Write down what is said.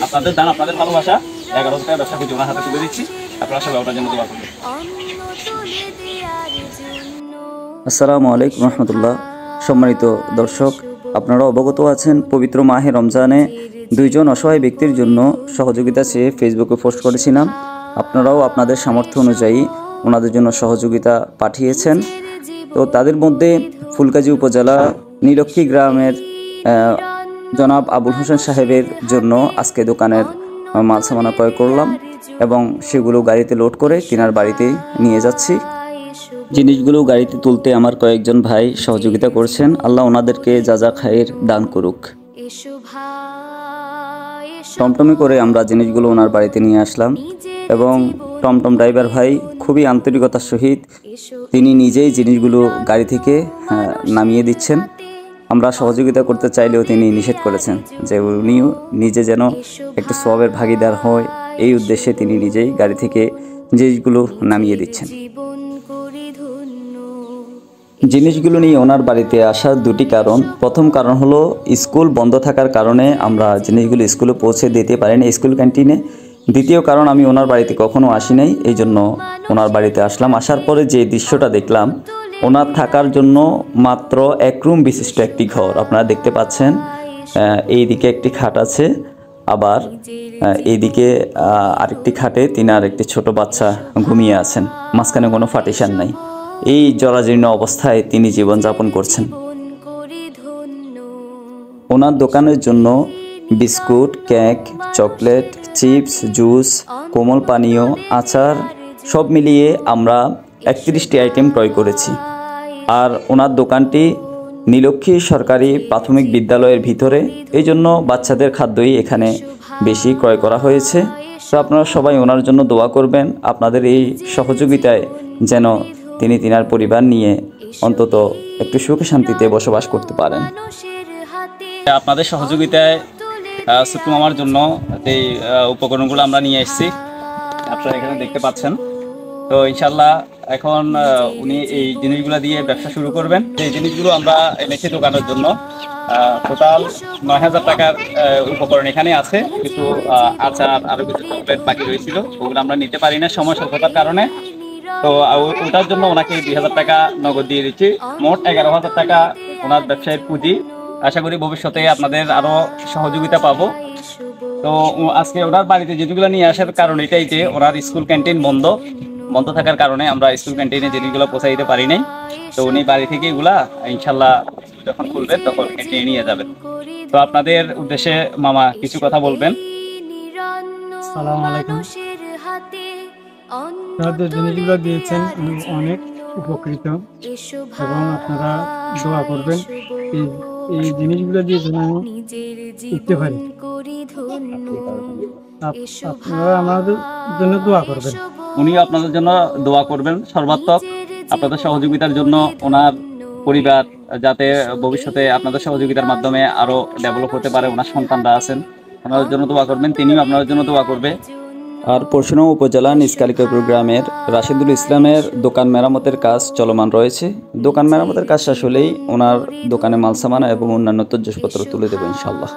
আপনাদের দান, আপনাদের ভালোবাসা 11,000 টাকা ব্যবসা করছি ওনার হাতে তুলে দিচ্ছি। আপনারা সবাই ওটার জন্য দোয়া করবেন। আসসালামু আলাইকুম রহমতুল্লাহ। সম্মানিত দর্শক, আপনারা অবগত আছেন পবিত্র মাহে রমজানে দুইজন অসহায় ব্যক্তির জন্য সহযোগিতা চেয়ে ফেসবুকে পোস্ট করেছিলাম। আপনারাও আপনাদের সামর্থ্য অনুযায়ী ওনাদের জন্য সহযোগিতা পাঠিয়েছেন। তো তাদের মধ্যে ফুলকাজী উপজেলা নীলক্ষী গ্রামের জনাব আবুল হোসেন সাহেবের জন্য আজকে দোকানের মাল সামানা ক্রয় করলাম এবং সেগুলো গাড়িতে লোড করে তিনার বাড়িতে নিয়ে যাচ্ছি। জিনিসগুলো গাড়িতে তুলতে আমার কয়েকজন ভাই সহযোগিতা করছেন। আল্লাহ ওনাদেরকে যা যা খায়ের দান করুক। টমটমে করে আমরা জিনিসগুলো ওনার বাড়িতে নিয়ে আসলাম এবং টমটম ড্রাইভার ভাই খুবই আন্তরিকতার সহিত তিনি নিজেই জিনিসগুলো গাড়ি থেকে নামিয়ে দিচ্ছেন। আমরা সহযোগিতা করতে চাইলেও তিনি নিষেধ করেছেন যে উনিও নিজে যেন একটু সওয়াবের ভাগিদার হয়, এই উদ্দেশ্যে তিনি নিজেই গাড়ি থেকে জিনিসগুলো নামিয়ে দিচ্ছেন। জিনিসগুলো নিয়ে ওনার বাড়িতে আসার দুটি কারণ। প্রথম কারণ হলো স্কুল বন্ধ থাকার কারণে আমরা জিনিসগুলো স্কুলে পৌঁছে দিতে পারিনি, স্কুল ক্যান্টিনে। দ্বিতীয় কারণ, আমি ওনার বাড়িতে কখনো আসি নাই, এই জন্য ওনার বাড়িতে আসলাম। আসার পরে যে দৃশ্যটা দেখলাম, ওনার থাকার জন্য মাত্র এক রুম বিশিষ্ট একটি ঘর আপনারা দেখতে পাচ্ছেন। এইদিকে একটি খাট আছে, আবার এইদিকে আরেকটি খাটে তিনার একটি ছোট বাচ্চা ঘুমিয়ে আছেন, মাঝখানে কোনো পার্টিশন নাই। এই জরাজীর্ণ অবস্থায় তিনি জীবনযাপন করছেন। ওনার দোকানের জন্য biscuit, cake, chocolate, chips, juice, কোমল পানীয়, আচার সব মিলিয়ে আমরা 31টি আইটেম ক্রয় করেছি। আর ওনার দোকানটি নীলক্ষী সরকারি প্রাথমিক বিদ্যালয়ের ভিতরে, এই জন্য বাচ্চাদের খাদ্যই এখানে বেশি ক্রয় করা হয়েছে। তো আপনারা সবাই ওনার জন্য দোয়া করবেন, আপনাদের এই সহযোগিতায় যেন তিনি তিনার পরিবার নিয়ে অন্তত একটু সুখে শান্তিতে বসবাস করতে পারেন। আপনাদের সহযোগিতায় ছোট্ট মামার জন্য এই উপকরণগুলো আমরা নিয়ে এসেছি, আপনারা এখানে দেখতে পাচ্ছেন। তো ইনশাল্লাহ এখন উনি এই জিনিসগুলো দিয়ে ব্যবসা শুরু করবেন। এই জিনিসগুলো আমরা এনেছি দোকানের জন্য। টোটাল 9,000 টাকার উপকরণ এখানে আছে। কিছু আচার, আরও কিছু চকলেট বাকি রয়েছিল, ওগুলো আমরা নিতে পারি না সময় স্বল্পতার কারণে। তো ওটার জন্য ওনাকে 2,000 টাকা নগদ দিয়ে দিচ্ছি। মোট 11,000 টাকা ওনার ব্যবসায়ের পুঁজি। আশা করি ভবিষ্যতে আপনাদের আরও সহযোগিতা পাবো। তো আজকে ওনার বাড়িতে জিনিসগুলো নিয়ে আসার কারণ এটাই যে ওনার স্কুল ক্যান্টিন বন্ধ থাকার কারণে আমরা স্কুল ক্যান্টিনে জিনিসগুলো পৌঁছে দিতে পারি নাই। তো উনি বাড়ি থেকে এগুলা ইনশাল্লাহ যখন খুলবেন তখন ক্যান্টিনে নিয়ে যাবেন। তো আপনাদের উদ্দেশ্যে মামা কিছু কথা বলবেন। আসসালামু আলাইকুম। আপনাদের জিনিসগুলো দিয়েছেন, আমি অনেক উপকৃত এবং আপনারা দোয়া করবেন এই জিনিসগুলো দিয়ে যেন আমি উঠতে পারি। আপনারা আমাদের জন্য দোয়া করবেন। উনিও আপনাদের জন্য দোয়া করবেন সর্বাত্মক। আপনাদের সহযোগিতার জন্য ওনার পরিবার যাতে ভবিষ্যতে আপনাদের সহযোগিতার মাধ্যমে আরও ডেভেলপ হতে পারে, ওনার সন্তানরা আছেন, আপনাদের জন্য দোয়া করবেন, তিনিও আপনাদের জন্য দোয়া করবে। আর পরশুরাম উপজেলা নিষ্কালিকাপুর গ্রামের রাশিদুল ইসলামের দোকান মেরামতের কাজ চলমান রয়েছে। দোকান মেরামতের কাজ শেষ হলেই ওনার দোকানে মালসামানা এবং অন্যান্য তৈজসপত্র তুলে দেবো ইনশাল্লাহ।